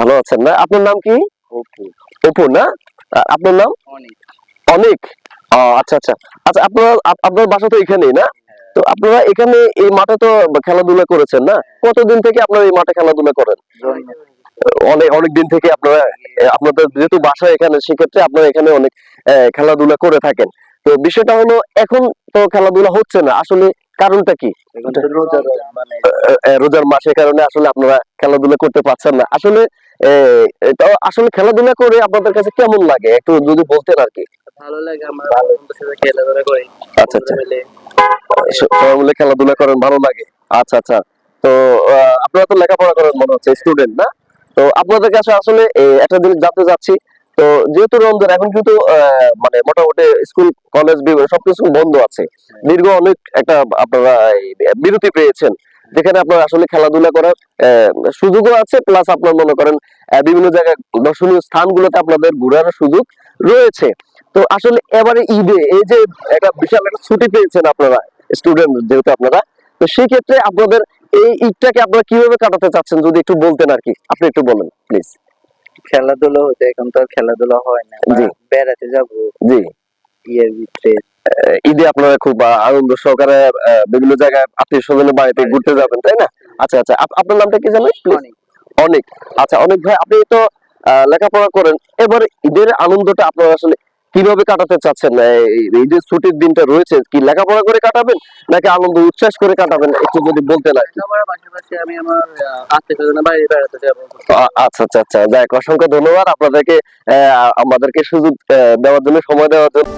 ভালো আছেন না? আপনার নাম কি? ওকে। অপু না? আপনার নাম? অনেক। অনিক। আচ্ছা আচ্ছা। আচ্ছা আপনার বাসা তো এখানেই না? তো আপনারা এখানে এই মাঠে তো খেলাধুলা করেছেন না? কতদিন থেকে আপনারা এই মাঠে খেলাধুলা করেন? অনেক দিন থেকে আপনারা আপনাদের যেহেতু বাসা এখানে সেক্ষেত্রে আপনারা এখানে অনেক খেলাধুলা করে থাকেন। তো বিষয়টা হলো এখন তো খেলাধুলা হচ্ছে না। আসলে কারণটা কি? এখন তো মানে রোজার মাসের কারণে আসলে আপনারা খেলাধুলা করতে পারছেন না। আসলে এটা আসলে খেলাধুলা করে আপনাদের কাছে কেমন লাগে? একটু যদি বলতেন আরকি। ভালো লাগে, আমরা বন্ধুদের সাথে খেলাধুলা করি। আচ্ছা আচ্ছা। বন্ধুরা মিলে সবাই মিলে খেলাধুলা করেন ভালো লাগে। আচ্ছা আচ্ছা। তো আপনারা তো লেখাপড়া করেন মনে হচ্ছে, স্টুডেন্ট না? তো আপনাদের কাছে আসলে একটা জিনিস জানতে চাচ্ছি। তো যেহেতু রমজান এখন কিন্তু মানে মোটামুটি স্কুল কলেজ সবকিছু বন্ধ আছে। দীর্ঘ অনেক একটা আপনারা বিরতি পেয়েছেন। যেখানে আপনারা আসলে খেলাধুলা করার সুযোগও আছে, প্লাস আপনার মনে করেন বিভিন্ন জায়গায় দর্শনীয় স্থানগুলোতে আপনাদের ঘোরার সুযোগ রয়েছে। তো আসলে এবারে ঈদে এই যে একটা বিশাল একটা ছুটি পেয়েছেন আপনারা, স্টুডেন্ট যেহেতু আপনারা, তো সেই ক্ষেত্রে আপনাদের এই ঈদটাকে আপনারা কিভাবে কাটাতে চাচ্ছেন যদি একটু বলতেন আর কি। আপনি একটু বলেন প্লিজ। খেলাধুলা হতো, এখন তো আর খেলাধুলা হয় না। জি। বেড়াতে যাবো জি। ইয়ের ভিতরে। ঈদে আপনারা খুব আনন্দ সহকারে বিভিন্ন জায়গায় আত্মীয় স্বজনের বাড়িতে ঘুরতে যাবেন, তাই না? আচ্ছা আচ্ছা। আপনার নামটা কি জানেন? অনেক। অনেক। আচ্ছা অনেক ভাই, আপনি তো লেখাপড়া করেন। এবার ঈদের আনন্দটা আপনারা আসলে কিভাবে কাটাতে চাচ্ছেন? এই যে ছুটির দিনটা রয়েছে কি লেখাপড়া করে কাটাবেন নাকি আনন্দ উচ্ছ্বাস করে কাটাবেন? একটু যদি বলতেন আর কি। লেখাপড়ার পাশাপাশি আমি আমার আত্মীয়-স্বজনের বাড়ি বেড়াতে যাবো। আচ্ছা আচ্ছা আচ্ছা। যাক, অসংখ্য ধন্যবাদ আপনাদেরকে আমাদেরকে সুযোগ দেওয়ার জন্য, সময় দেওয়ার জন্য।